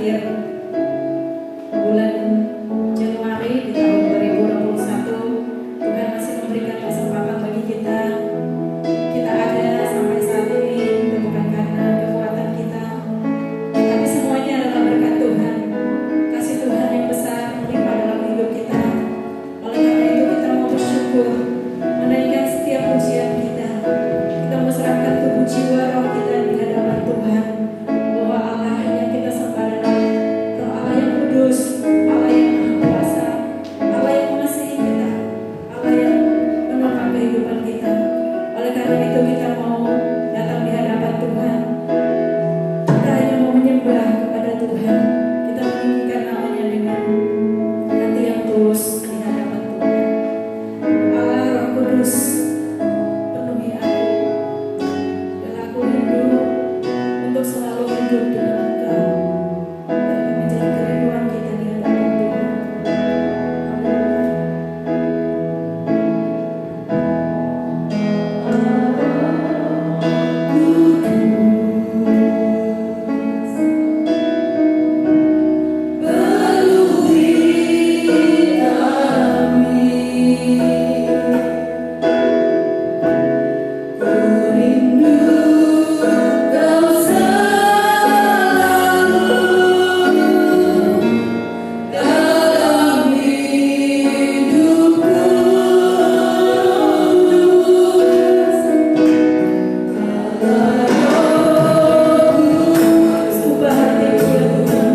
akhir bulan Januari di tahun 2021, Tuhan masih memberikan kesempatan bagi kita. Kita ada sampai saat ini bukan karena kekuatan kita, tapi semuanya adalah berkat Tuhan. Kasih Tuhan yang besar melimpah dalam hidup kita. Oleh karena itu kita mau bersyukur, menaikkan setiap pujian kita. Kita mau serahkan tubuh jiwa roh kita di hadapan Tuhan. Bahwa Allah yang kita sembah adalah Roh Allah yang kudus, Allah yang maha kuasa, Allah yang mengasihi kita, Allah yang menopang kehidupan kita. Oleh karena itu kita mau datang di hadapan Tuhan. Kita hanya mau menyembah kepada Tuhan. Kita meninggikan namanya dengan hati yang tulus di hadapan Tuhan. Allah Roh Kudus, penuhi aku, dan aku rindu untuk selalu hidup dengan Engkau. Dan menjadi kerinduan kita di hadapan Tuhan. Ubah hatiku ya Tuhan.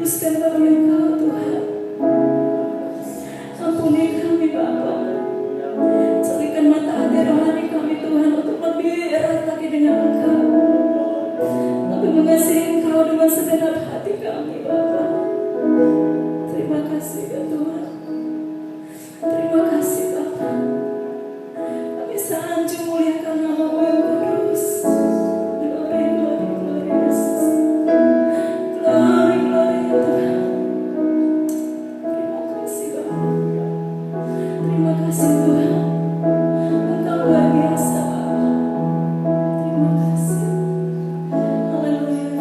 kuduskan kami Engkau Tuhan. Ampuni kami Bapa. Carikan mata hati rohani kami Tuhan untuk lebih erat lagi dengan Engkau, lebih mengasihi Engkau dengan segenap hati kami Bapa. Terima kasih ya Tuhan. Terima kasih Bapa. Kami sanjung muliakan nama-Mu yang kudus. Glory, glory, glory Yesus. Glory, glory ya Tuhan. Terima kasih Bapa. Terima kasih Tuhan. Engkau luar biasa Bapa. Terima kasih. Haleluya.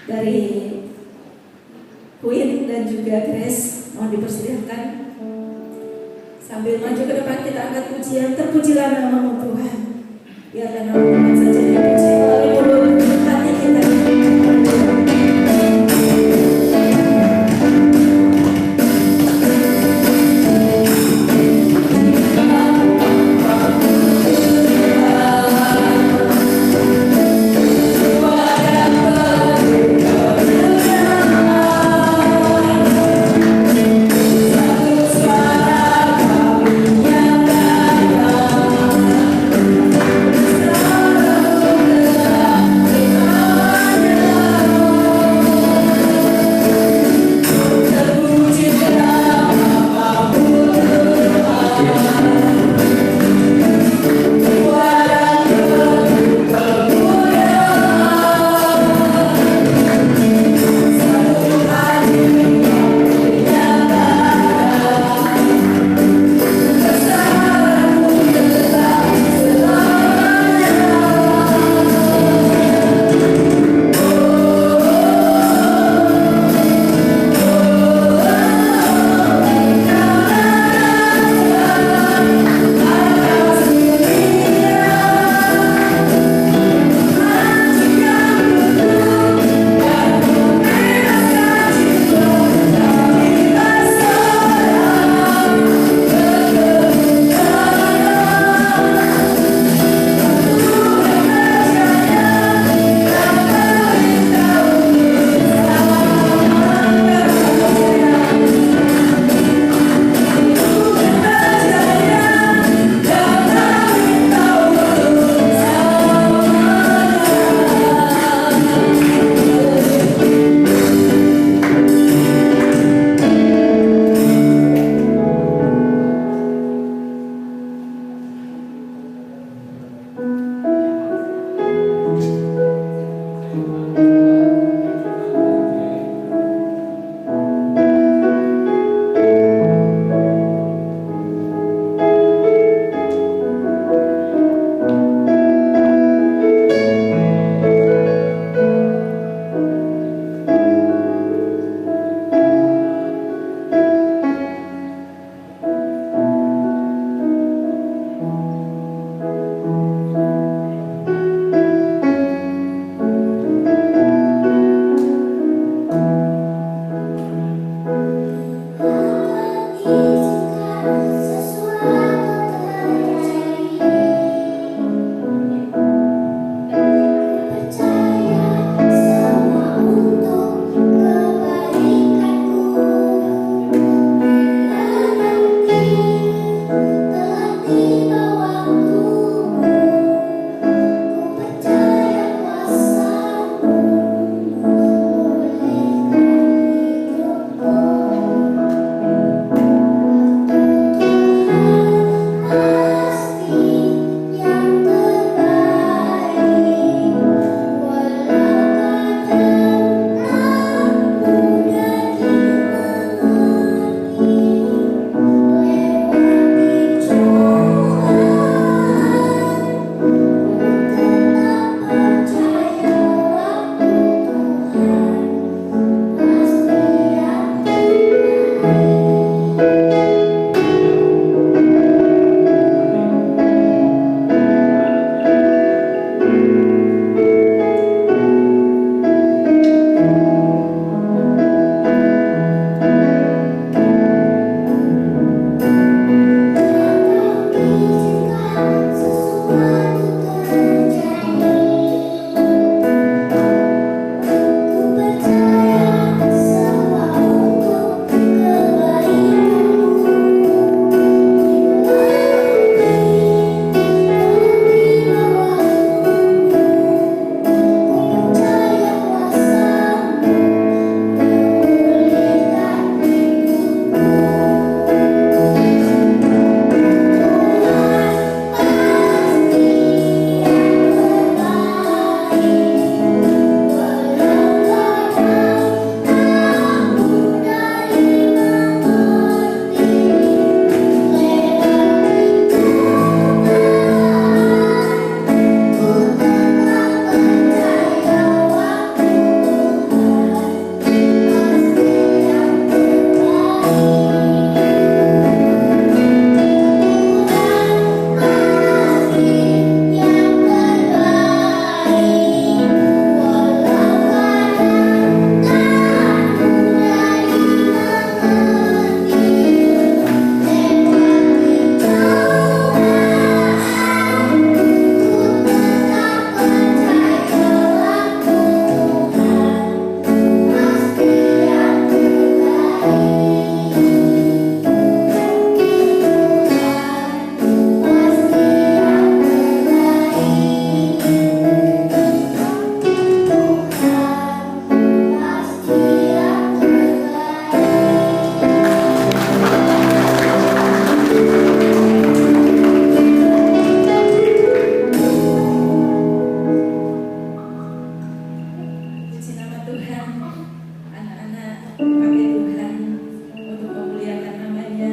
dari Queen dan juga Grace, mohon dipersilakan. Sambil maju ke depan kita angkat pujian, terpujilah nama Tuhan. Biarlah nama Tuhan saja dipuji melalui mulut hati kita. Selalu Tuhan, anak-anak pakai Tuhan untuk memuliakan namanya.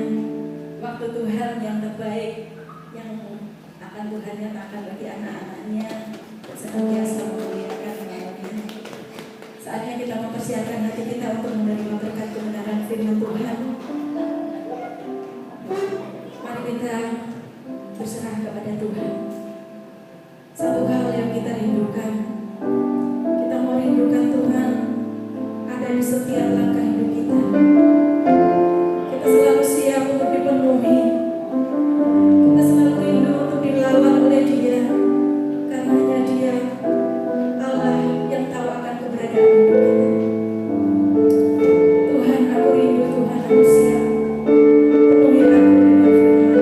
Waktu Tuhan yang terbaik yang akan Tuhan nyatakan bagi anak-anaknya senantiasa memuliakan namanya. Saatnya kita mempersiapkan hati kita untuk menerima berkat kebenaran firman Tuhan. Mari kita berserah kepada Tuhan. Satu hal yang kita rindukan, kita mau rindukan Tuhan ada di setiap langkah hidup kita. Kita selalu siap untuk dipenuhi. Kita selalu rindu untuk dilawan oleh Dia, karenanya Dia Allah yang tahu akan keberadaan hidup kita. Tuhan, aku rindu, Tuhan, aku siap. Penuhi aku dengan firman.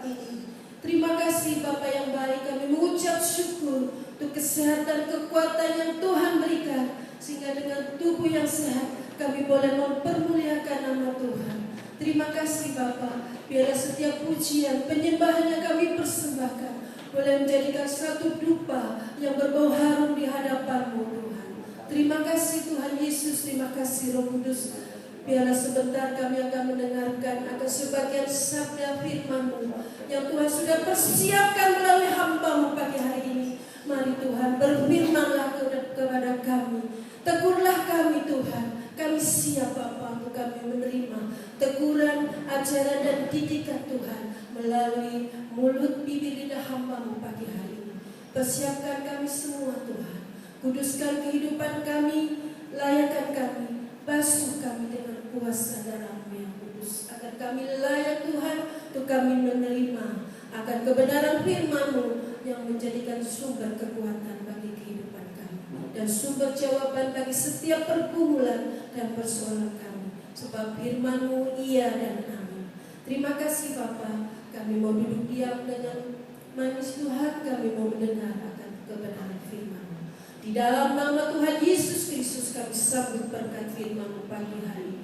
ini. Terima kasih Bapa yang baik, kami mengucap syukur untuk kesehatan, kekuatan yang Tuhan berikan, sehingga dengan tubuh yang sehat kami boleh mempermuliakan nama Tuhan. Terima kasih Bapa, biarlah setiap pujian, penyembahan yang kami persembahkan boleh menjadikan satu dupa yang berbau harum di hadapan-Mu Tuhan. Terima kasih Tuhan Yesus, terima kasih Roh Kudus. Biarlah sebentar kami akan mendengarkan akan sebagian sabda firman-Mu yang Tuhan sudah persiapkan melalui hamba-Mu pagi hari ini. Mari Tuhan, berfirmanlah kepada kami. Tegurlah kami Tuhan. Kami siap Bapa untuk kami menerima teguran, ajaran dan didikan Tuhan melalui mulut bibir lidah hamba-Mu pagi hari ini. Persiapkan kami semua Tuhan. Kuduskan kehidupan kami, layakkan kami, basuh kami dengan kuasa darah-Mu yang kudus, agar kami layak Tuhan untuk kami menerima akan kebenaran firman-Mu yang menjadikan sumber kekuatan bagi kehidupan kami dan sumber jawaban bagi setiap pergumulan dan persoalan kami, sebab firman-Mu iya dan amin. Terima kasih Bapa, kami mau duduk diam dengan manis Tuhan, kami mau mendengar akan kebenaran firman-Mu. Di dalam nama Tuhan Yesus Kristus kami sambut berkat firman-Mu pagi hari ini.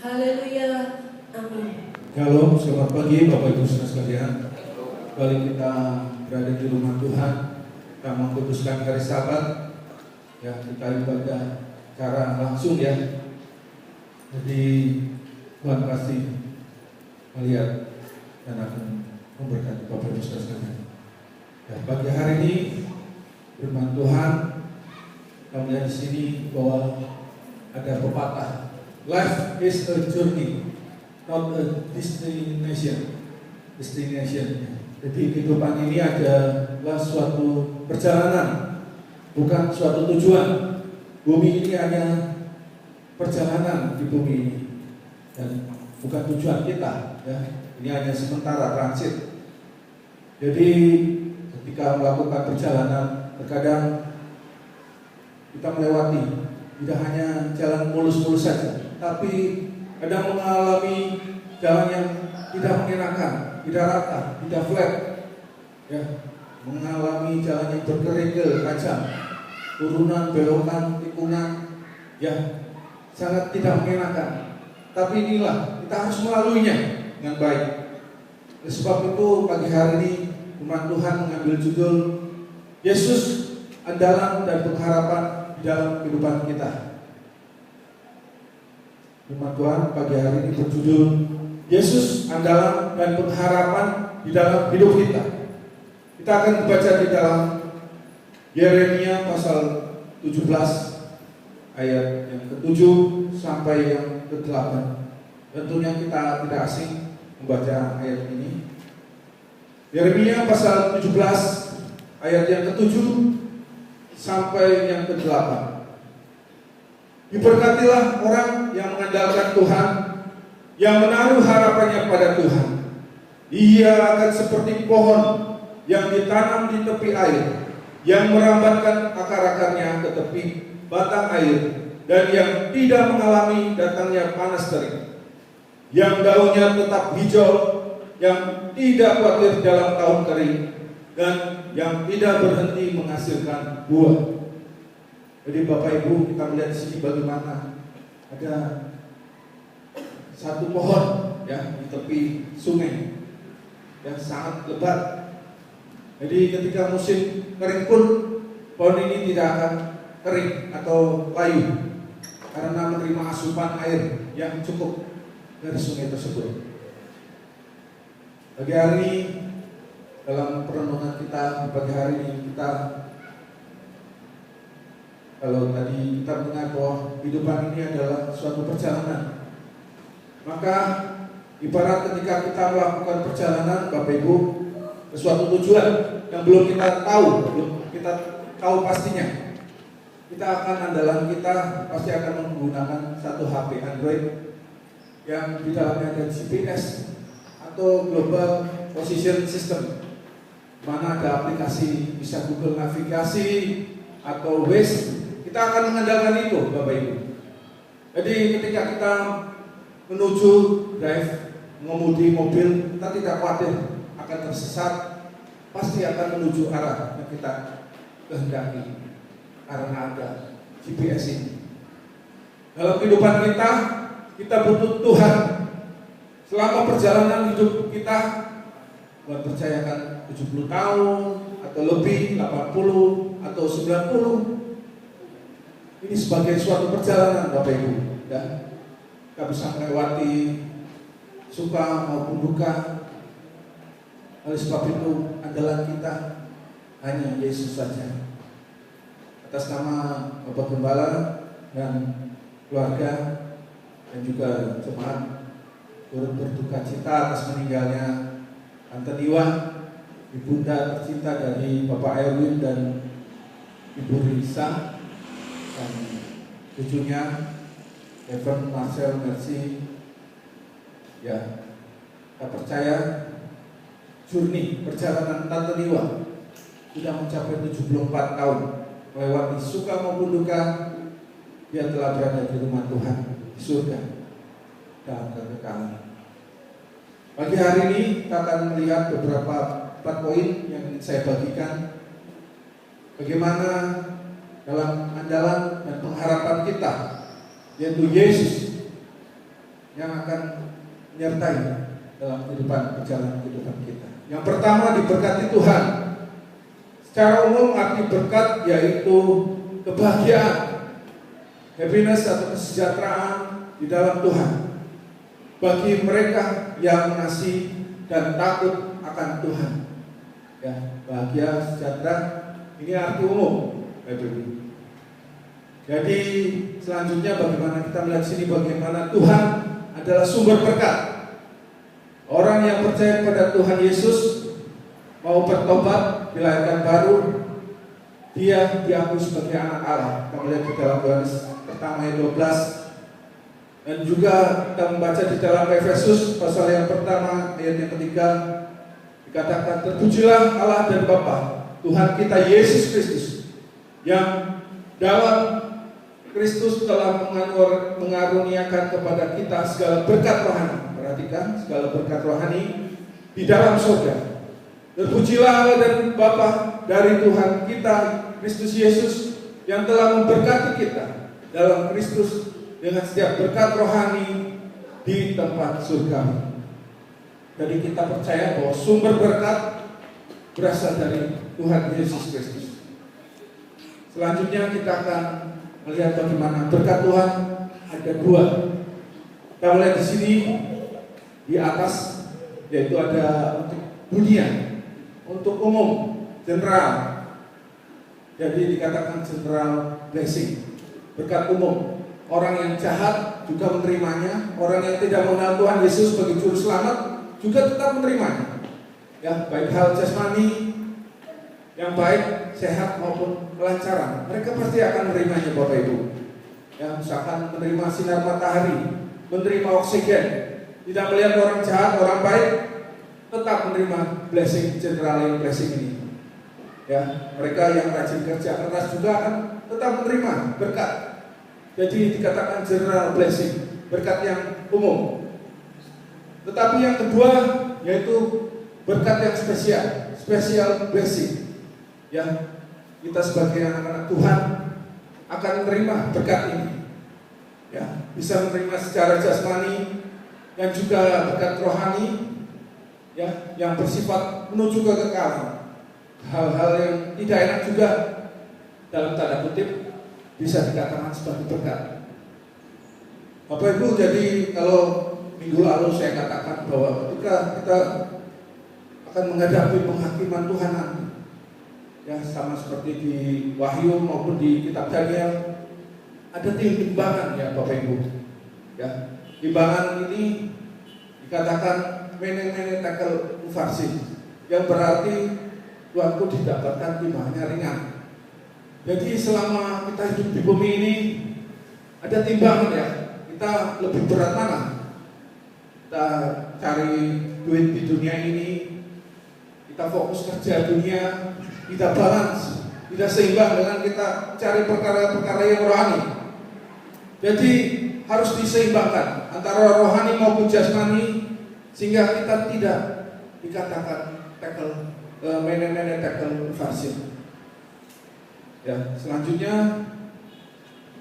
Haleluya, amin. Shalom, selamat pagi Bapak Ibu Saudara sekalian. Kembali kita berada di rumah Tuhan, kita mengkuduskan hari Sabat. Ya, kita ibadah secara langsung ya. Jadi Tuhan pasti melihat dan akan memberkati Bapak Ibu Saudara sekalian. Ya, pagi hari ini firman Tuhan kita melihat di sini bahwa ada pepatah, life is a journey, not a destination. Jadi kehidupan ini adalah suatu perjalanan, bukan suatu tujuan. Bumi ini hanya perjalanan di bumi ini dan bukan tujuan kita. Ya, ini hanya sementara transit. Jadi ketika melakukan perjalanan, terkadang kita melewati tidak hanya jalan mulus-mulus saja, tapi kadang mengalami jalan yang tidak mengenakan, tidak rata, tidak flat, ya, mengalami jalan yang berkerikil, tajam, turunan, belokan, tikungan, ya, sangat tidak mengenakan. Tapi inilah kita harus melaluinya dengan baik. Oleh sebab itu pagi hari ini firman Tuhan mengambil judul Yesus andalan dan pengharapan di dalam kehidupan kita. Firman Tuhan pagi hari ini berjudul Yesus andalan dan pengharapan di dalam hidup kita. Kita akan membaca di dalam Yeremia pasal 17 ayat yang ke-7 sampai yang ke-8. Tentunya kita tidak asing membaca ayat ini. Yeremia pasal 17 ayat yang ke-7 sampai yang ke-8. Diberkatilah orang yang mengandalkan Tuhan, yang menaruh harapannya pada Tuhan. Ia akan seperti pohon yang ditanam di tepi air, yang merambatkan akar-akarnya ke tepi batang air, dan yang tidak mengalami datangnya panas terik, yang daunnya tetap hijau, yang tidak khawatir dalam tahun kering, dan yang tidak berhenti menghasilkan buah. Jadi Bapak Ibu, kita melihat di sini bagaimana ada satu pohon ya di tepi sungai yang sangat lebat. Jadi ketika musim kering pun pohon ini tidak akan kering atau layu karena menerima asupan air yang cukup dari sungai tersebut. Pagi hari ini dalam perenungan kita pagi hari ini kita, kalau tadi kita mendengar bahwa kehidupan ini adalah suatu perjalanan, maka ibarat ketika kita melakukan perjalanan Bapak Ibu ke suatu tujuan yang belum kita tahu pastinya, kita akan andalan kita pasti akan menggunakan satu HP Android yang di dalamnya ada GPS atau Global Position System, mana ada aplikasi bisa Google Navigasi atau Waze. Kita akan mengandalkan itu Bapak Ibu. Jadi ketika kita menuju drive, mengemudi mobil, kita tidak khawatir akan tersesat, pasti akan menuju arah yang kita kehendaki karena ada GPS ini. Dalam kehidupan kita butuh Tuhan. Selama perjalanan hidup kita, Tuhan percayakan 70 tahun atau lebih, 80 atau 90. Ini sebagai suatu perjalanan Bapak Ibu, ya. Kita bisa melewati suka maupun duka. Oleh sebab itu andalan kita hanya Yesus saja. Atas nama Bapak Gembala dan keluarga dan juga jemaat turut berduka cita atas meninggalnya Tante Niwa, ibunda tercinta dari Bapak Erwin dan Ibu Risa, dan cucunya Evan Marcel Mercy. Ya, kita percaya journey perjalanan Tante Niwa sudah mencapai 74 tahun, melewati suka maupun duka. Dia telah berada di rumah Tuhan di surga dalam kekekalan. Pagi hari ini kita akan melihat beberapa 4 poin yang ingin saya bagikan. Bagaimana dalam andalan dan pengharapan kita, yaitu Yesus yang akan menyertai dalam perjalanan kehidupan kita. Yang pertama, diberkati Tuhan. Secara umum arti berkat yaitu kebahagiaan, happiness atau kesejahteraan di dalam Tuhan bagi mereka yang mengasihi dan takut akan Tuhan. Ya, bahagia, sejahtera, ini arti umum. Jadi selanjutnya bagaimana kita melihat sini bagaimana Tuhan adalah sumber berkat. Orang yang percaya kepada Tuhan Yesus mau bertobat, dilahirkan baru, dia diakui sebagai anak Allah. Kita melihat di dalam Yohanes pertama ayat 12. Dan juga kita membaca di dalam Efesus pasal yang pertama ayat yang ketiga, dikatakan, terpujilah Allah dan Bapa Tuhan kita Yesus Kristus, yang dalam Kristus telah mengaruniakan kepada kita segala berkat rohani. Perhatikan, segala berkat rohani di dalam surga. Terpujilah Allah dan Bapa dari Tuhan kita Kristus Yesus, yang telah memberkati kita dalam Kristus dengan setiap berkat rohani di tempat surga. Jadi kita percaya bahwa sumber berkat berasal dari Tuhan Yesus Kristus. Selanjutnya kita akan melihat bagaimana berkat Tuhan ada 2. Kita melihat di sini di atas, yaitu ada untuk dunia, untuk umum, general. Jadi dikatakan general blessing, berkat umum. Orang yang jahat juga menerimanya, orang yang tidak mengenal Tuhan Yesus sebagai juru selamat juga tetap menerimanya. Ya, baik hal jasmani yang baik, sehat maupun kelancaran, mereka pasti akan menerimanya, Bapak Ibu. Ya, misalkan menerima sinar matahari, menerima oksigen, tidak melihat orang jahat, orang baik, tetap menerima blessing, general blessing ini. Ya, mereka yang rajin kerja keras juga akan tetap menerima berkat. Jadi dikatakan general blessing, berkat yang umum. Tetapi yang kedua yaitu berkat yang spesial, special blessing. Ya, kita sebagai anak-anak Tuhan akan menerima berkat ini. Ya, bisa menerima secara jasmani dan juga berkat rohani, ya, yang bersifat menuju kekekalan. Hal-hal yang tidak enak juga dalam tanda kutip bisa dikatakan sebagai berkat. Bapak Ibu, jadi kalau minggu lalu saya katakan bahwa ketika kita akan menghadapi penghakiman Tuhan nanti, ya sama seperti di Wahyu maupun di kitab Daniel, ada timbangan ya Bapak Ibu. Ya, timbangan ini dikatakan mene tekel ufarsin, yang berarti Tuhanku didapatkan timbangannya ringan. Jadi selama kita hidup di bumi ini ada timbangan ya, kita lebih berat mana? Kita cari duit di dunia ini, kita fokus kerja dunia, kita balance, tidak seimbang dengan kita cari perkara-perkara yang rohani. Jadi harus diseimbangkan antara rohani maupun jasmani, sehingga kita tidak dikatakan mene tekel version. Ya, selanjutnya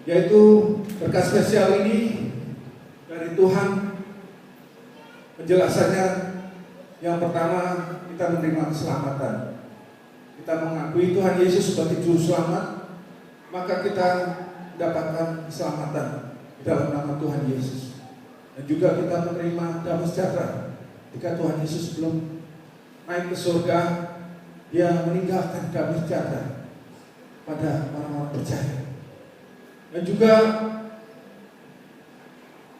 yaitu berkat spesial ini dari Tuhan. Penjelasannya yang pertama, kita menerima keselamatan. Kita mengakui Tuhan Yesus sebagai juru selamat, maka kita mendapatkan keselamatan di dalam nama Tuhan Yesus. Dan juga kita menerima damai sejahtera. Jika Tuhan Yesus belum naik ke surga, Dia meninggalkan damai sejahtera pada orang-orang percaya. Dan juga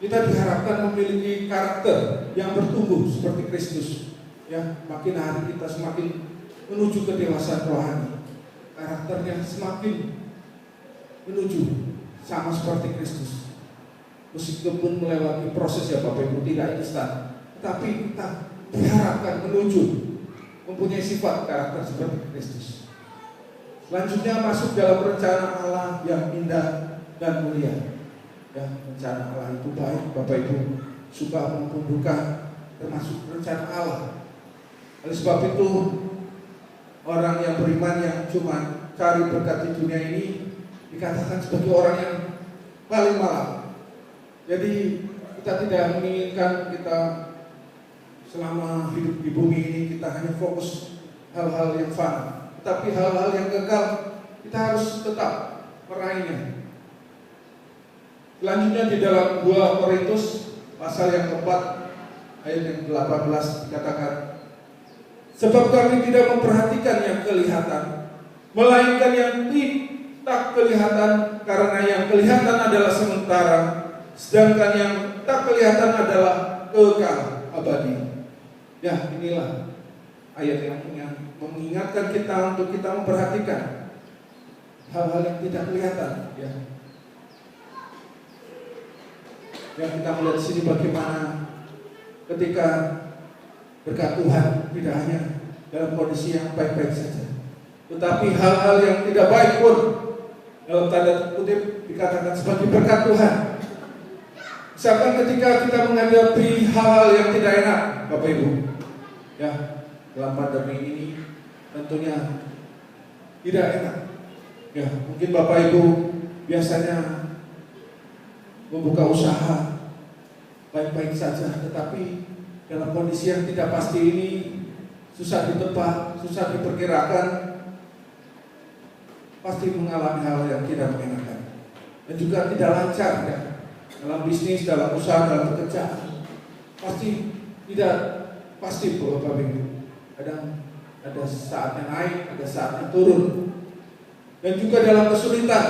kita diharapkan memiliki karakter yang bertumbuh seperti Kristus. Ya, makin hari kita semakin menuju kedewasaan rohani. Karakternya semakin menuju sama seperti Kristus. Meskipun melewati proses ya Bapak Ibu, tidak instan, tetapi kita diharapkan menuju mempunyai sifat karakter seperti Kristus. Selanjutnya masuk dalam rencana Allah yang indah dan mulia. Ya, rencana Allah itu baik, Bapak Ibu, suka maupun duka, termasuk rencana Allah. Oleh sebab itu, orang yang beriman yang cuma cari berkat di dunia ini dikatakan sebagai orang yang paling malang. Jadi kita tidak menginginkan kita selama hidup di bumi ini kita hanya fokus hal-hal yang fana, tetapi hal-hal yang kekal kita harus tetap meraihnya. Selanjutnya di dalam 2 Korintus pasal yang keempat ayat yang 18 dikatakan, sebab kami tidak memperhatikan yang kelihatan, melainkan yang tak kelihatan, karena yang kelihatan adalah sementara, sedangkan yang tak kelihatan adalah kekal abadi. Ya, inilah ayat yang mengingatkan kita untuk kita memperhatikan hal-hal yang tidak kelihatan. Ya, yang kita melihat di sini bagaimana ketika berkat Tuhan tidak hanya dalam kondisi yang baik-baik saja, tetapi hal-hal yang tidak baik pun dalam tanda kutip dikatakan sebagai berkat Tuhan. Misalkan ketika kita menghadapi hal-hal yang tidak enak, Bapak Ibu, ya, dalam pandemi ini tentunya tidak enak. Ya, mungkin Bapak Ibu biasanya membuka usaha baik-baik saja, tetapi dalam kondisi yang tidak pasti ini, susah ditebak, susah diperkirakan, pasti mengalami hal yang tidak mengenakan dan juga tidak lancar ya. Dalam bisnis, dalam usaha, dalam pekerjaan pasti tidak pasti Bapak Ibu. Kadang ada saatnya naik, ada saatnya turun, dan juga dalam kesulitan,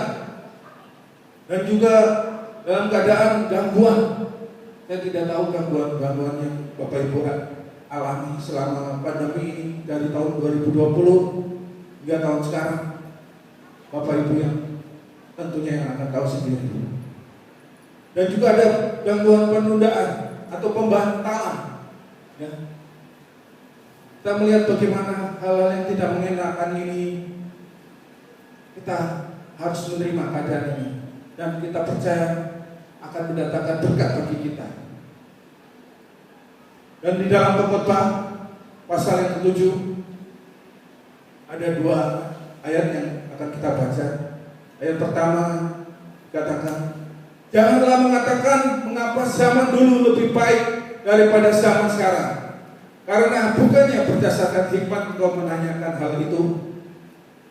dan juga dalam keadaan gangguan. Saya tidak tahu gangguan yang Bapak Ibu alami selama pandemi ini dari tahun 2020 hingga tahun sekarang. Bapak Ibu yang tentunya yang akan tahu sendiri. Dan juga ada gangguan penundaan atau pembatalan. Ya. Kita melihat bagaimana hal-hal yang tidak mengenakan ini, kita harus menerima keadaan ini, dan kita percaya akan mendatangkan berkat bagi kita. Dan di dalam Pengkhotbah pasal yang ke-7 ada 2 ayat yang akan kita baca. Ayat pertama dikatakan, janganlah mengatakan mengapa zaman dulu lebih baik daripada zaman sekarang, karena bukannya berdasarkan hikmat engkau menanyakan hal itu.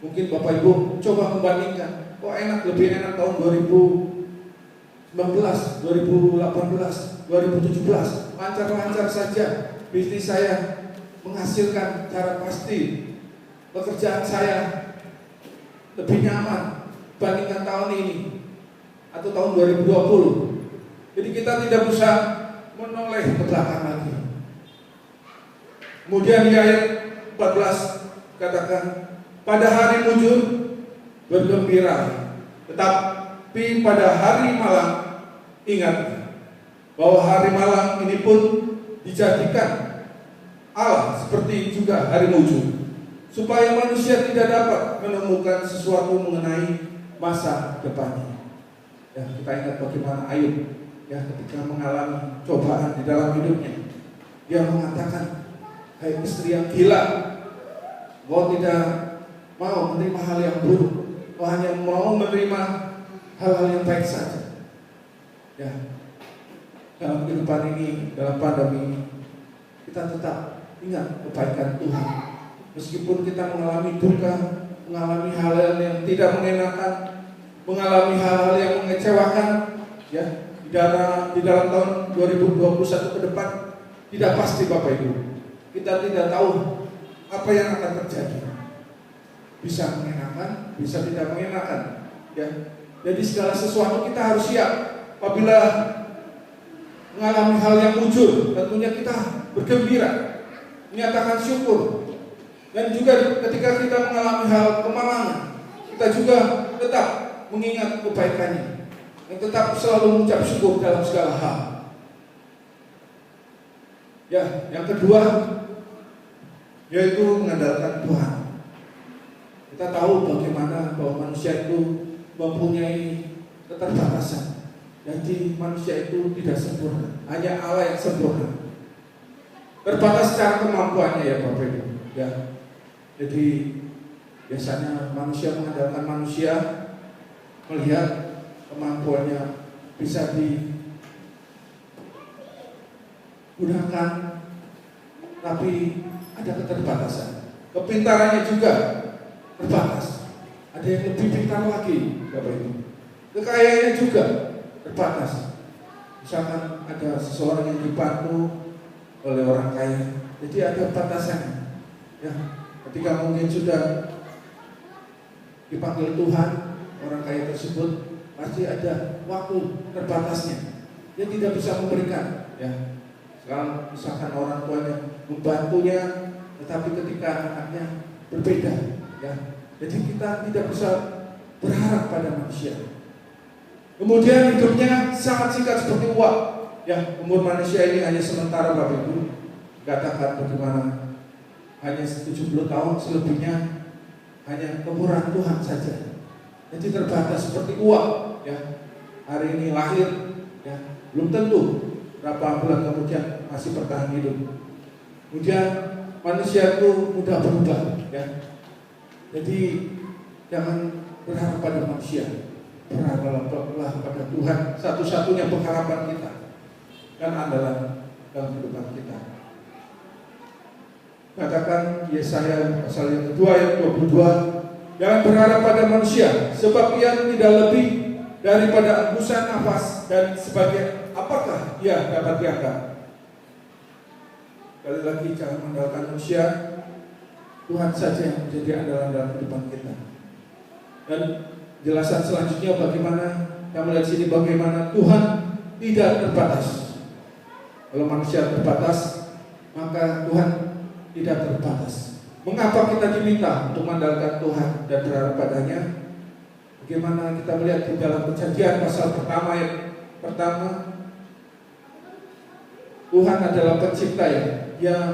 Mungkin Bapak Ibu coba membandingkan, kok enak, lebih enak tahun 2019, 2018, 2017, lancar-lancar saja, bisnis saya menghasilkan cara pasti, pekerjaan saya lebih nyaman dibandingkan tahun ini atau tahun 2020. Jadi kita tidak usah menoleh ke belakang lagi. Kemudian di ayat 14 katakan, pada hari mujur bergembira, tetapi pada hari malam ingat bahwa hari malam ini pun dijadikan Allah seperti juga hari mujur, supaya manusia tidak dapat menemukan sesuatu mengenai masa depannya. Ya, kita ingat bagaimana Ayub ya ketika mengalami cobaan di dalam hidupnya, dia mengatakan, Hai istri yang gila, kau tidak mau menerima hal yang buruk, kau hanya mau menerima hal-hal yang baik saja. Ya, dalam kehidupan ini, dalam pandemi ini, kita tetap ingat kebaikan Tuhan. Meskipun kita mengalami duka, mengalami hal-hal yang tidak mengenakan, mengalami hal-hal yang mengecewakan, ya, di dalam tahun 2021 ke depan tidak pasti Bapak Ibu. Kita tidak tahu apa yang akan terjadi. Bisa mengenakan, bisa tidak mengenakan, ya. Jadi segala sesuatu kita harus siap. Apabila mengalami hal yang mujur, tentunya kita bergembira, menyatakan syukur. Dan juga ketika kita mengalami hal kemalangan, kita juga tetap mengingat kebaikannya, dan tetap selalu mengucap syukur dalam segala hal. Ya, yang kedua yaitu mengandalkan Tuhan. Kita tahu bagaimana bahwa manusia itu mempunyai keterbatasan. Jadi manusia itu tidak sempurna, hanya Allah yang sempurna. Terbatas secara kemampuannya ya Bapak Ibu. Ya. Jadi biasanya manusia mengandalkan manusia, melihat kemampuannya bisa digunakan, tapi ada keterbatasan. Kepintarannya juga terbatas. Ada yang lebih pintar lagi, Bapak Ibu. Kekayaannya juga terbatas. Misalkan ada seseorang yang dibantu oleh orang kaya, jadi ada batasannya. Ya, ketika mungkin sudah dipanggil Tuhan, orang kaya tersebut pasti ada waktu terbatasnya. Dia tidak bisa memberikan. Ya, sekarang misalkan orang tuanya membantunya, tetapi ketika anaknya berbeda, ya, jadi kita tidak bisa berharap pada manusia. Kemudian hidupnya sangat singkat seperti uap. Ya, umur manusia ini hanya sementara Bapak Ibu. Katakan bagaimana, hanya 70 tahun, selebihnya hanya kemurahan Tuhan saja. Jadi terbatas seperti uap. Ya, hari ini lahir, ya, belum tentu berapa bulan kemudian masih bertahan hidup. Kemudian manusia itu mudah berubah. Ya, jadi jangan berharap pada manusia. Berharaplah pada Tuhan, satu-satunya pengharapan kita dan andalan dalam kehidupan kita. Katakan Yesaya pasal yang kedua ayat 22, jangan berharap pada manusia, sebab ia tidak lebih daripada embusan nafas, dan sebagai apakah ia dapat diangkat. Sekali lagi, jangan mengandalkan manusia, Tuhan saja yang menjadi andalan dalam kehidupan kita. Dan jelasan selanjutnya bagaimana kita melihat sini bagaimana Tuhan tidak terbatas. Kalau manusia terbatas, maka Tuhan tidak terbatas. Mengapa kita diminta untuk mengandalkan Tuhan dan berharap padanya? Bagaimana kita melihat di dalam Kejadian pasal pertama ayat pertama, Tuhan adalah pencipta yang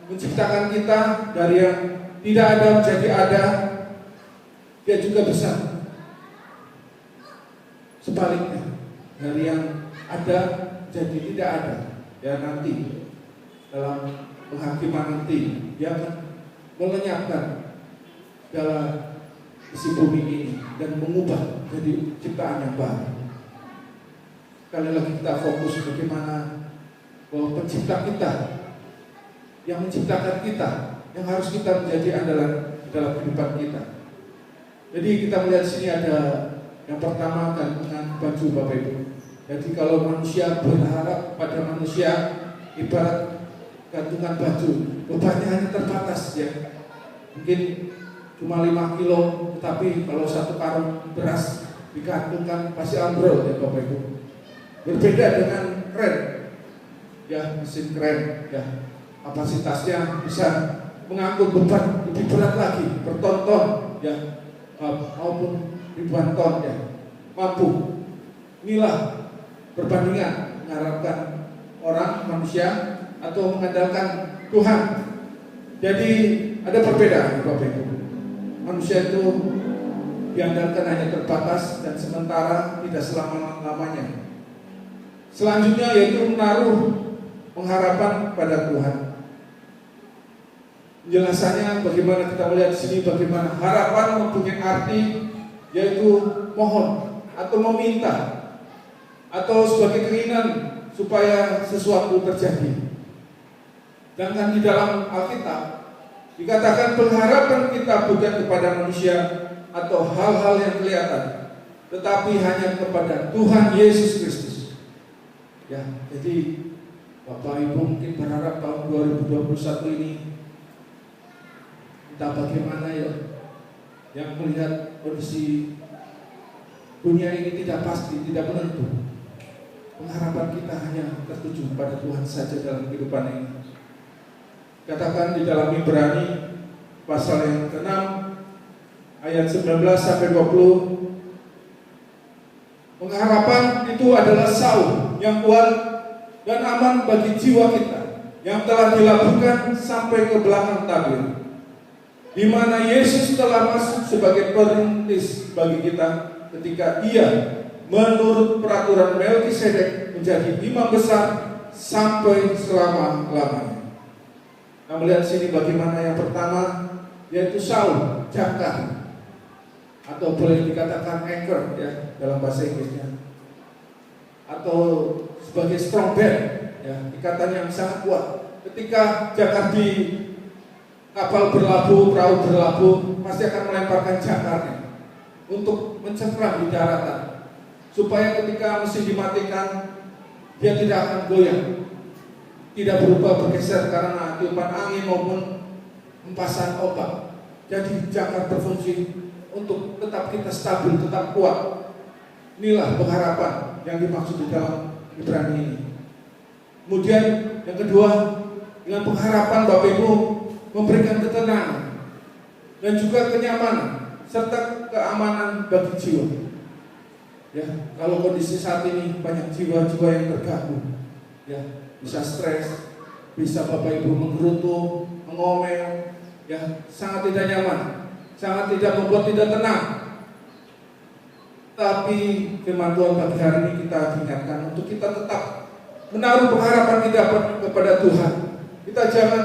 menciptakan kita dari yang tidak ada menjadi ada. Dia juga bisa sebaliknya, dari yang ada jadi tidak ada. Ya, nanti dalam penghakiman nanti dia akan melenyapkan segala isi bumi ini dan mengubah jadi ciptaan yang baru. Sekali lagi kita fokus bagaimana bahwa pencipta kita yang menciptakan kita, yang harus kita menjadi andalan dalam kehidupan kita. Jadi kita melihat sini ada yang pertama, gantungan baju Bapak Ibu. Jadi kalau manusia berharap pada manusia, ibarat gantungan baju, bebannya hanya terbatas ya. Mungkin cuma 5 kilo, tetapi kalau 1 karung beras digantungkan pasti ambrol ya Bapak Ibu. Berbeda dengan kren, ya, mesin kren, ya, kapasitasnya bisa mengangkut beban lebih berat lagi, berton-ton, ya, maupun ribuan ton, ya, mampu. Inilah perbandingan mengharapkan orang, manusia, atau mengandalkan Tuhan. Jadi ada perbedaan Bapak Ibu. Manusia itu diandalkan hanya terbatas dan sementara, tidak selama-lamanya. Selanjutnya yaitu menaruh pengharapan pada Tuhan. Penjelasannya bagaimana kita melihat di sini, bagaimana harapan mempunyai arti, yaitu mohon atau meminta atau sebagai keinginan supaya sesuatu terjadi. Sedangkan di dalam Alkitab dikatakan pengharapan kita bukan kepada manusia atau hal-hal yang kelihatan, tetapi hanya kepada Tuhan Yesus Kristus. Ya, jadi Bapak Ibu mungkin berharap tahun 2021 ini entah bagaimana ya, yang melihat kondisi dunia ini tidak pasti, tidak menentu. Pengharapan kita hanya tertuju pada Tuhan saja dalam kehidupan ini. Katakan di dalam Ibrani pasal yang ke-6 ayat 19 sampai 20, pengharapan itu adalah saung yang kuat dan aman bagi jiwa kita yang telah dilabuhkan sampai ke belakang tabir, di mana Yesus telah masuk sebagai perintis bagi kita ketika Ia menurut peraturan Melkisedek menjadi imam besar sampai selama-lamanya. Kita melihat sini bagaimana yang pertama yaitu saung, jangkar, atau boleh dikatakan anchor ya dalam bahasa Inggrisnya, atau sebagai strong band ya, ikatan yang sangat kuat. Ketika jangkar di kapal berlabuh, perahu berlabuh, pasti akan melemparkan jangkarnya untuk mencengkram di daratan, supaya ketika mesin dimatikan dia tidak akan goyang, tidak berubah bergeser karena tiupan angin maupun hempasan ombak. Jadi jangkar berfungsi untuk tetap kita stabil, tetap kuat. Inilah pengharapan yang dimaksud di dalam Ibrani ini. Kemudian yang kedua, dengan pengharapan Bapak Ibu memberikan ketenangan dan juga kenyamanan serta keamanan bagi jiwa. Ya, kalau kondisi saat ini banyak jiwa-jiwa yang terganggu, ya, bisa stres, bisa Bapak Ibu menggerutu, mengomel, ya, sangat tidak nyaman, sangat tidak membuat tidak tenang. Tapi firman Tuhan pagi hari ini kita ingatkan untuk kita tetap menaruh pengharapan kita kepada Tuhan. Kita jangan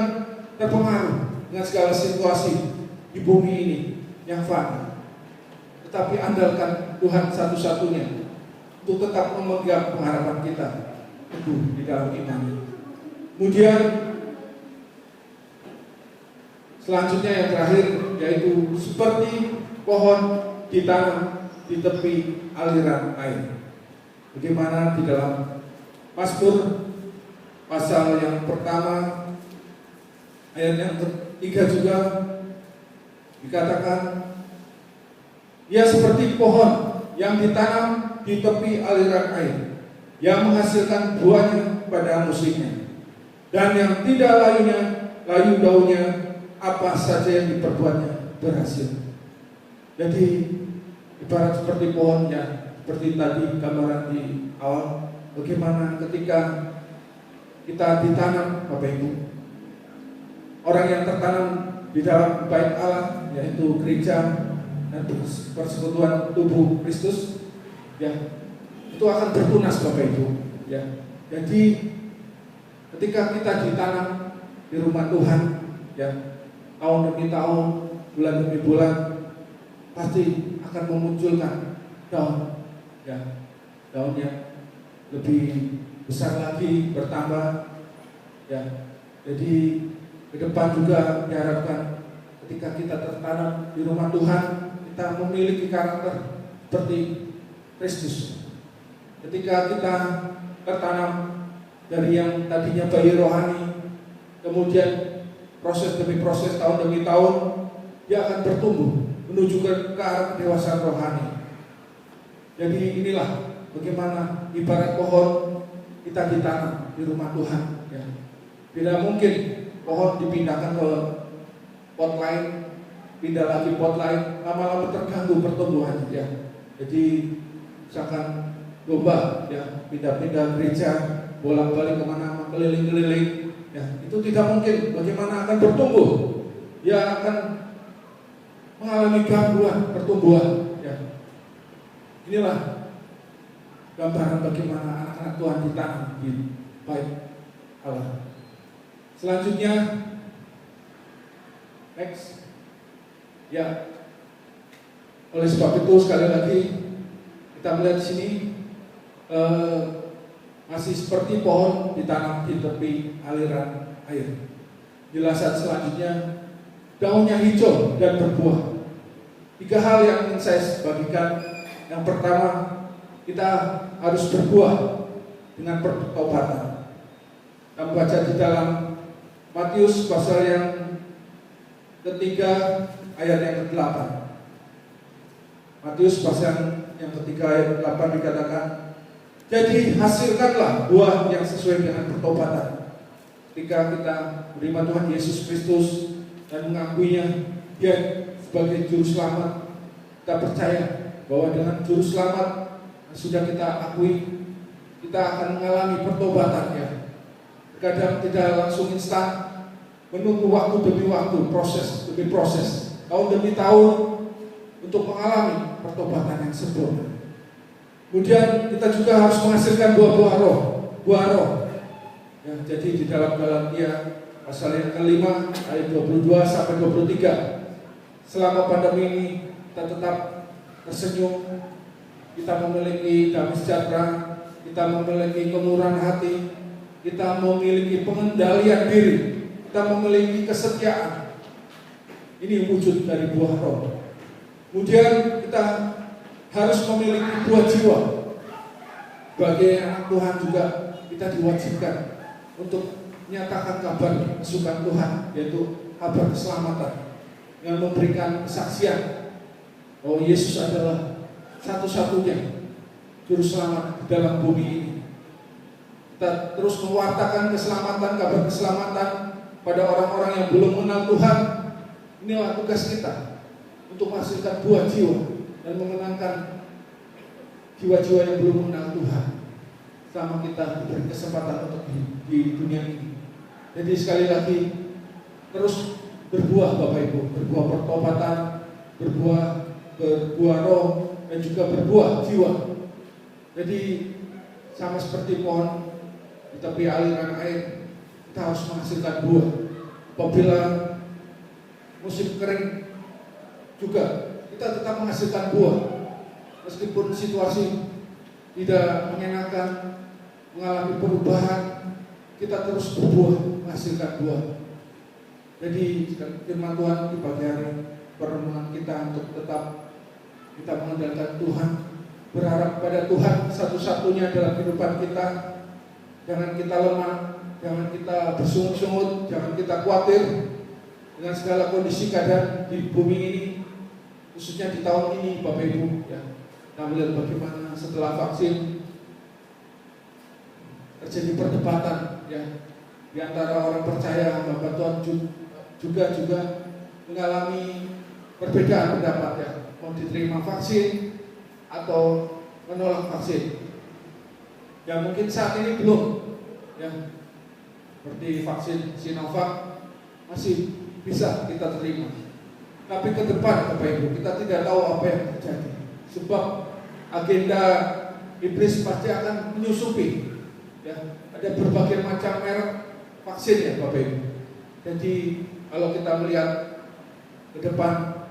terpengaruh dengan segala situasi di bumi ini yang fana, tetapi andalkan Tuhan satu-satunya untuk tetap memegang pengharapan kita teguh di dalam iman. Kemudian selanjutnya yang terakhir yaitu seperti pohon ditanam di tepi aliran air. Bagaimana di dalam Mazmur pasal yang pertama ayat yang ketiga juga dikatakan, ia seperti pohon yang ditanam di tepi aliran air, yang menghasilkan buahnya pada musimnya, dan yang tidak layu daunnya, apa saja yang diperbuatnya berhasil. Jadi ibarat seperti pohon ya, seperti tadi gambaran di awal, bagaimana ketika kita ditanam Bapak Ibu, orang yang tertanam di dalam bait Allah, yaitu gereja dan persekutuan tubuh Kristus, ya, itu akan bertunas Bapak Ibu, ya. Jadi ketika kita ditanam di rumah Tuhan, ya, tahun demi tahun, bulan demi bulan, pasti akan memunculkan daun, ya, daun yang lebih besar lagi, bertambah, ya. Jadi ke depan juga diharapkan ketika kita tertanam di rumah Tuhan, kita memiliki karakter seperti Kristus. Ketika kita tertanam dari yang tadinya bayi rohani, kemudian proses demi proses, tahun demi tahun, dia akan bertumbuh menuju ke arah kedewasaan rohani. Jadi inilah bagaimana ibarat pohon kita ditanam di rumah Tuhan, ya. Tidak mungkin pohon dipindahkan ke pot lain, pindah lagi pot lain, lama-lama terganggu pertumbuhannya, ya. Jadi misalkan domba, ya, pindah-pindah gereja, bolak-balik kemana-mana, keliling-keliling, ya, itu tidak mungkin. Bagaimana akan bertumbuh? Dia akan mengalami gangguan pertumbuhan, ya. Inilah gambaran bagaimana anak-anak Tuhan ditanam di bait Allah. Selanjutnya Next. Ya. Oleh sebab itu sekali lagi kita melihat di sini masih seperti pohon ditanam di tepi aliran air. Jelasan selanjutnya, daunnya hijau dan berbuah. 3 hal yang ingin saya bagikan. Yang pertama, kita harus berbuah dengan pertobatan. Kita baca di dalam Matius pasal yang ketiga ayat yang ke-8. Matius pasal yang ketiga ayat ke-8 dikatakan, jadi hasilkanlah buah yang sesuai dengan pertobatan. Ketika kita menerima Tuhan Yesus Kristus dan mengakuinya Dia sebagai juru selamat, kita percaya bahwa dengan juru selamat yang sudah kita akui, kita akan mengalami pertobatannya. Kadang tidak langsung instan, menunggu waktu demi waktu, proses demi proses, tahun demi tahun untuk mengalami pertobatan yang sempurna. Kemudian kita juga harus menghasilkan buah-buah roh, buah roh. Ya, jadi di dalam Galatia pasal yang ke-5 ayat 22 sampai 23, selama pandemi ini kita tetap tersenyum, kita memiliki damai sejahtera, kita memiliki kemurahan hati, kita memiliki pengendalian diri, kita memiliki kesetiaan. Ini wujud dari buah roh. Kemudian kita harus memiliki buah jiwa. Sebagai anak Tuhan juga kita diwajibkan untuk menyatakan kabar kesukaan Tuhan, yaitu kabar keselamatan, dengan memberikan kesaksian bahwa Yesus adalah satu-satunya juru selamat dalam bumi ini. Kita terus mewartakan keselamatan, kabar keselamatan pada orang-orang yang belum mengenal Tuhan. Inilah tugas kita untuk menghasilkan buah jiwa dan mengenangkan jiwa-jiwa yang belum mengenal Tuhan selama kita diberi kesempatan untuk di dunia ini. Jadi sekali lagi, terus berbuah Bapak Ibu, berbuah pertobatan, berbuah roh, dan juga berbuah jiwa. Jadi sama seperti pohon di tepi aliran air, kita harus menghasilkan buah. Apabila musim kering juga kita tetap menghasilkan buah, meskipun situasi tidak menyenangkan, mengalami perubahan, kita terus berbuah, menghasilkan buah. Jadi firman Tuhan di pagi hari, permohonan kita untuk tetap kita mengandalkan Tuhan, berharap pada Tuhan satu-satunya dalam kehidupan kita. Jangan kita lemah, jangan kita bersungut-sungut, jangan kita khawatir dengan segala kondisi keadaan di bumi ini, khususnya di tahun ini Bapak Ibu. Ya, kita melihat bagaimana setelah vaksin terjadi perdebatan ya di antara orang percaya bahwa Tuhan juga mengalami perbedaan pendapat ya, mau diterima vaksin atau menolak vaksin. Ya mungkin saat ini belum ya, seperti vaksin Sinovac masih bisa kita terima. Tapi ke depan Bapak Ibu, kita tidak tahu apa yang terjadi. Sebab agenda iblis pasti akan menyusupi. Ya, ada berbagai macam merek vaksin ya Bapak Ibu. Jadi kalau kita melihat ke depan,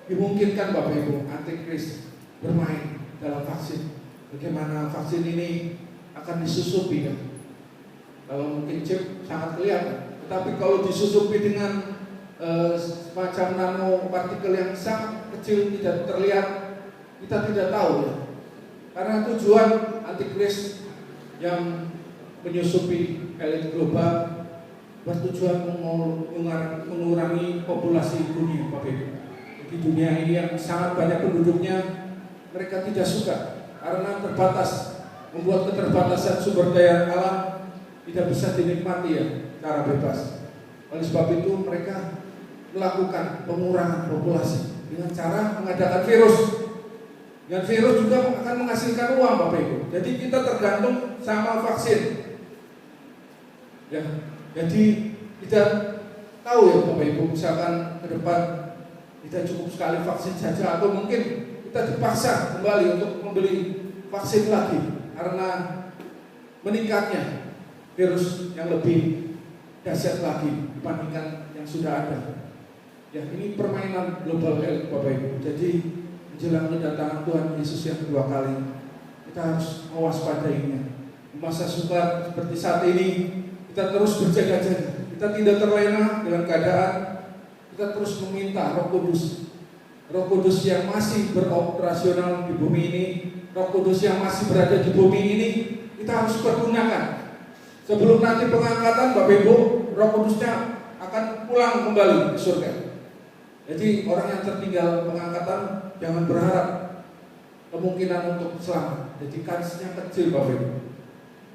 dimungkinkan Bapak Ibu antikris bermain dalam vaksin. Bagaimana vaksin ini akan disusupi ya. Kalau mungkin chip sangat kelihatan, tetapi kalau disusupi dengan semacam nanopartikel yang sangat kecil, tidak terlihat, kita tidak tahu ya. Karena tujuan antikris yang menyusupi elit global bertujuan mengurangi populasi dunia Bapak Ibu. Di dunia ini yang sangat banyak penduduknya, mereka tidak suka karena terbatas, membuat keterbatasan sumber daya alam tidak bisa dinikmati ya secara bebas. Oleh sebab itu mereka melakukan pengurangan populasi dengan cara mengadakan virus. Dan virus juga akan menghasilkan uang Bapak Ibu. Jadi kita tergantung sama vaksin. Ya, jadi kita tahu ya Bapak Ibu, misalkan ke depan tidak cukup sekali vaksin saja, atau mungkin kita dipaksa kembali untuk membeli vaksin lagi karena meningkatnya virus yang lebih dahsyat lagi dibandingkan yang sudah ada. Ya, ini permainan global Bapak Ibu. Jadi menjelang kedatangan Tuhan Yesus yang kedua kali, kita harus mewaspadainya. Di masa sukar seperti saat ini, kita terus berjaga-jaga. Kita tidak terlena dengan keadaan. Kita terus meminta Roh Kudus. Roh Kudus yang masih beroperasional di bumi ini, Roh Kudus yang masih berada di bumi ini, kita harus pergunakan. Sebelum nanti pengangkatan, Bapak Ibu, Roh Kudusnya akan pulang kembali ke surga. Jadi orang yang tertinggal pengangkatan jangan berharap kemungkinan untuk selamat. Jadi kansnya kecil, Bapak Ibu.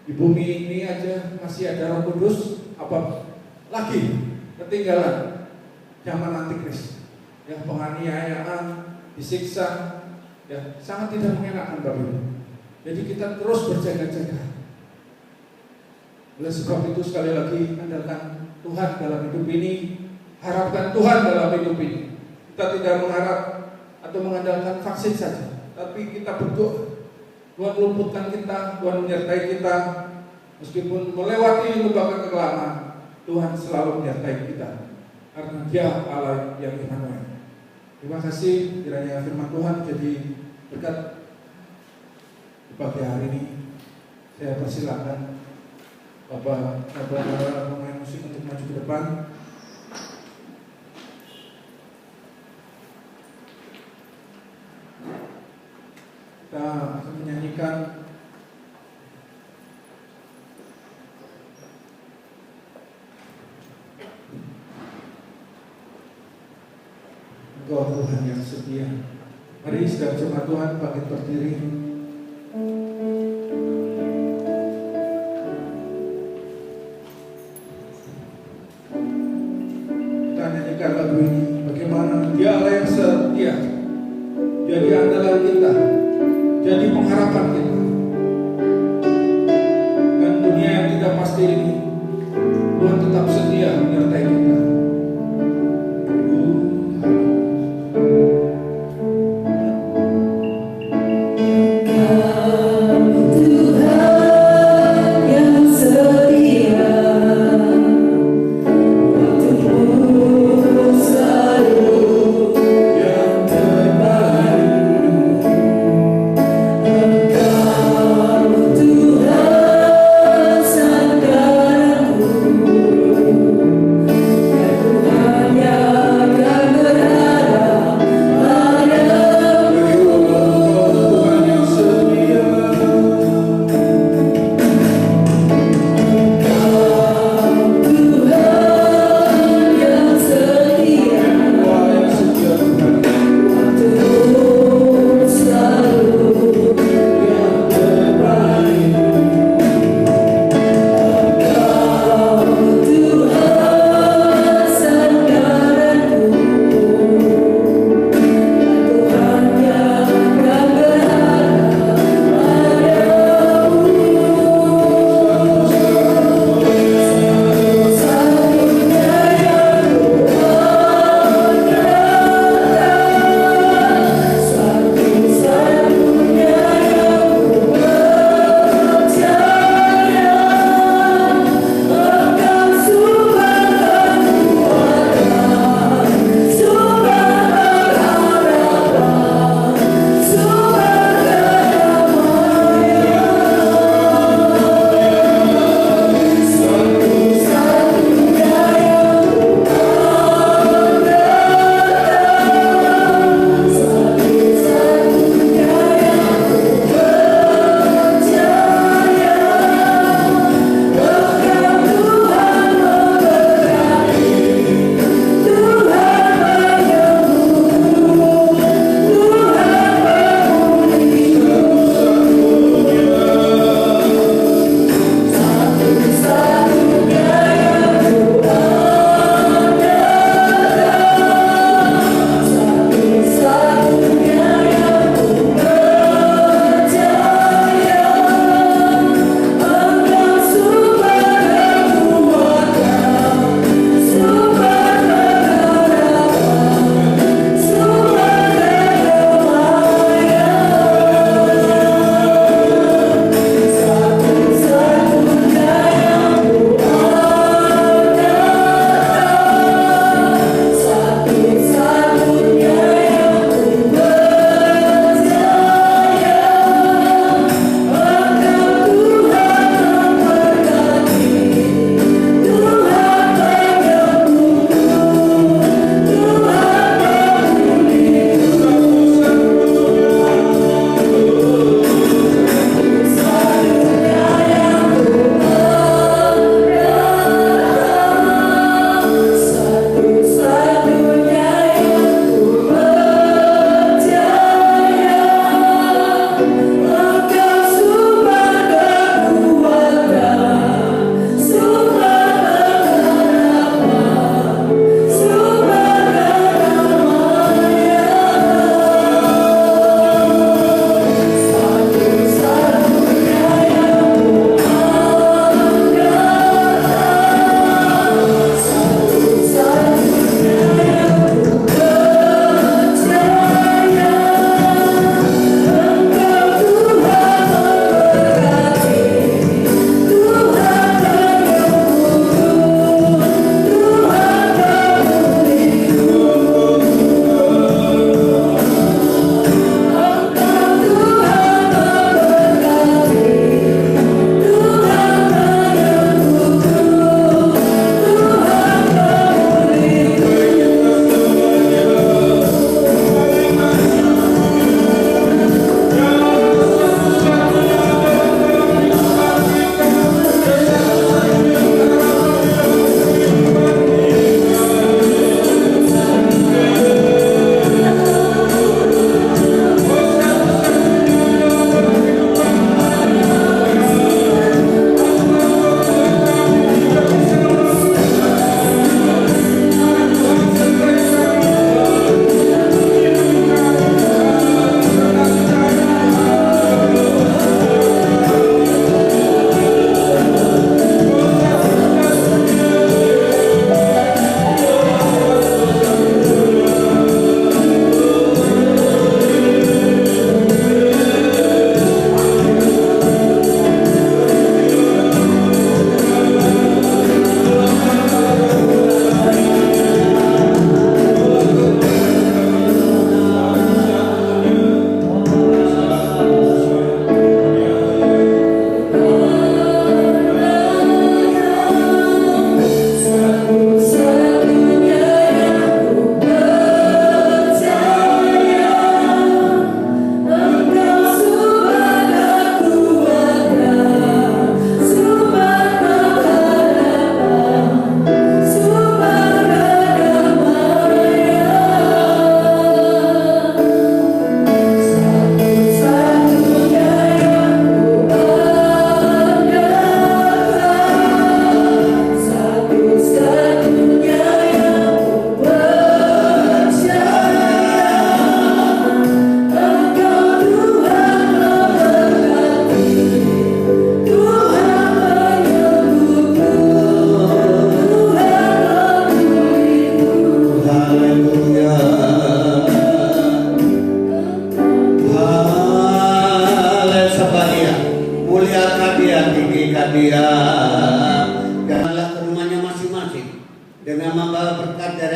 Di bumi ini aja masih ada Roh Kudus, apa lagi ketinggalan zaman Antikris. Ya, penganiayaan, disiksa, ya sangat tidak mengenakan, Bapak Ibu. Jadi kita terus berjaga-jaga. Oleh sebab itu sekali lagi andalkan Tuhan dalam hidup ini, harapkan Tuhan dalam hidup ini. Kita tidak mengharap atau mengandalkan vaksin saja, tapi kita berdoa Tuhan meluputkan kita, Tuhan menyertai kita. Meskipun melewati lembaga kekelaman, Tuhan selalu menyertai kita, karena Dia Allah yang Immanuel. Terima kasih kiranya firman Tuhan jadi berkat di pagi hari ini. Saya persilakan Bapak pemain musik untuk maju ke depan. Kita akan menyanyikan Engkau Tuhan yang setia. Mari sedang jemaat Tuhan bangkit berdiri. Kita nyanyikan lagu ini. Bagaimana Dia Allah yang setia, jadi andalan kita, jadi pengharapan kita. Dan dunia yang tidak pasti ini, Tuhan tetap setia menyertai kita. God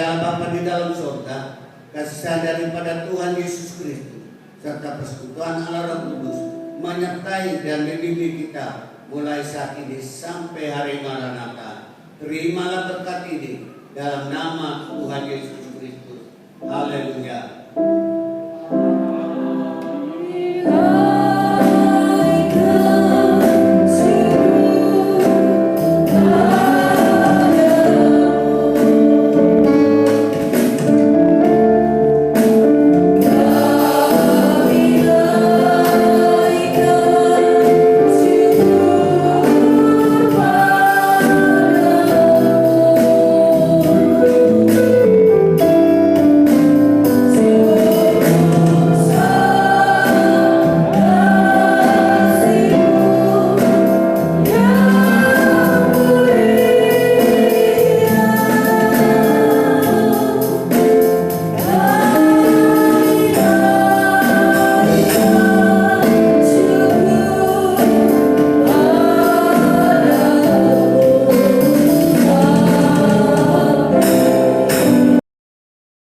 Allah Bapa di dalam surga, kasih sayang daripada Tuhan Yesus Kristus, serta persekutuan Allah Roh Kudus menyertai dan membimbing kita mulai saat ini sampai hari Maranatha. Terimalah berkat ini dalam nama Tuhan Yesus Kristus. Haleluya.